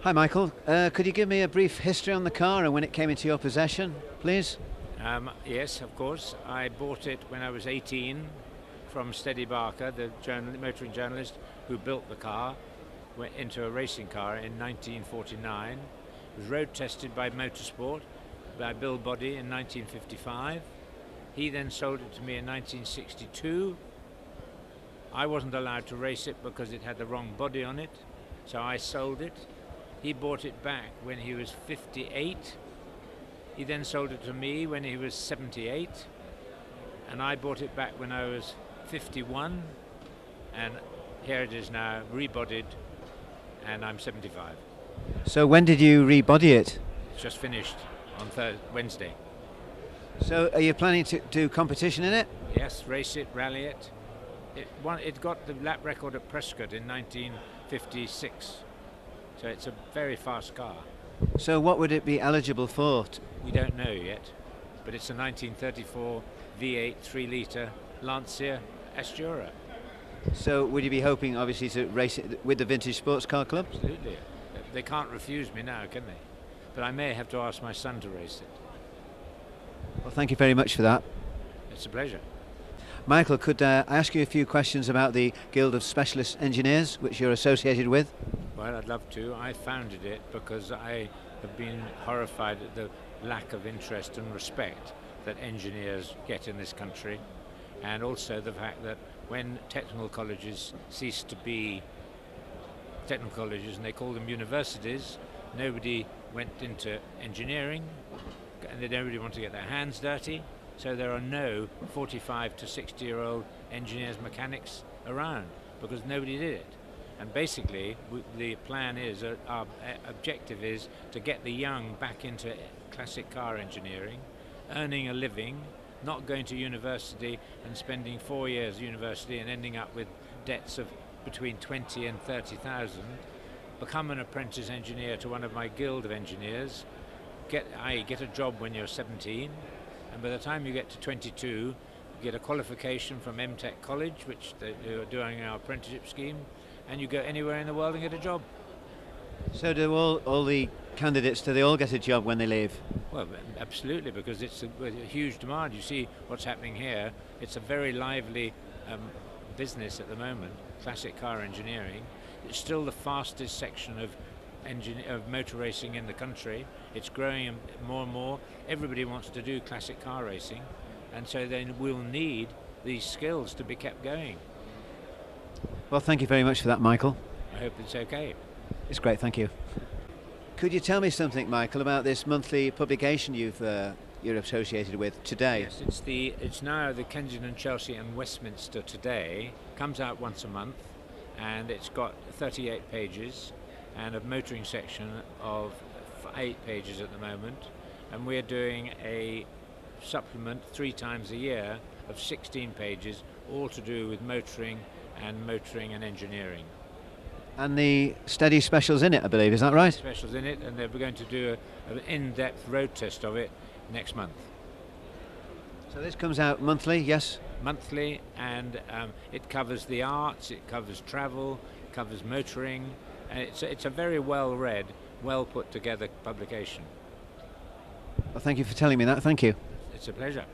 Hi Michael, could you give me a brief history on the car and when it came into your possession, please? Yes, of course. I bought it when I was 18 from Steady Barker, the motoring journalist who built the car, went into a racing car in 1949. It was road tested by Motorsport, by Bill Body in 1955. He then sold it to me in 1962. I wasn't allowed to race it because it had the wrong body on it, so I sold it. He bought it back when he was 58. He then sold it to me when he was 78, and I bought it back when I was 51, and here it is now, rebodied, and I'm 75. So when did you rebody it? It's just finished on Wednesday. So are you planning to do competition in it? Yes, race it, rally it. It got the lap record at Prescott in 1956, so it's a very fast car. So what would it be eligible for? We don't know yet, but it's a 1934 V8 3-litre Lancia Astura. So would you be hoping obviously to race it with the Vintage Sports Car Club? Absolutely. They can't refuse me now, can they? But I may have to ask my son to race it. Well, thank you very much for that. It's a pleasure. Michael, could I ask you a few questions about the Guild of Specialist Engineers, which you're associated with? Well, I'd love to. I founded it because I have been horrified at the lack of interest and respect that engineers get in this country, and also the fact that when technical colleges cease to be technical colleges and they call them universities, nobody went into engineering and nobody wanted to get their hands dirty, so there are no 45 to 60-year-old engineers, mechanics around because nobody did it. And basically the plan is, our objective is to get the young back into classic car engineering, earning a living, not going to university and spending 4 years at university and ending up with debts of between 20 and 30,000, become an apprentice engineer to one of my guild of engineers, get a job when you're 17, and by the time you get to 22, you get a qualification from MTech College, which they are doing our apprenticeship scheme, and you go anywhere in the world and get a job. So do all the candidates, do they all get a job when they leave? Well, absolutely, because it's a huge demand. You see what's happening here. It's a very lively business at the moment, classic car engineering. It's still the fastest section of motor racing in the country. It's growing more and more. Everybody wants to do classic car racing, and so then we'll need these skills to be kept going. Well, thank you very much for that, Michael. I hope it's okay. It's great, thank you. Could you tell me something, Michael, about this monthly publication you're associated with today? Yes, it's now the Kensington, Chelsea and Westminster Today. Comes out once a month, and it's got 38 pages and a motoring section of 8 pages at the moment, and we're doing a supplement 3 times a year of 16 pages, all to do with motoring and engineering. And the Steady Special's in it, I believe, is that right? Specials in it, and they're going to do an in-depth road test of it next month. So this comes out monthly, yes? Monthly, and it covers the arts, it covers travel, it covers motoring, and it's a very well-read, well-put-together publication. Well, thank you for telling me that, thank you. It's a pleasure.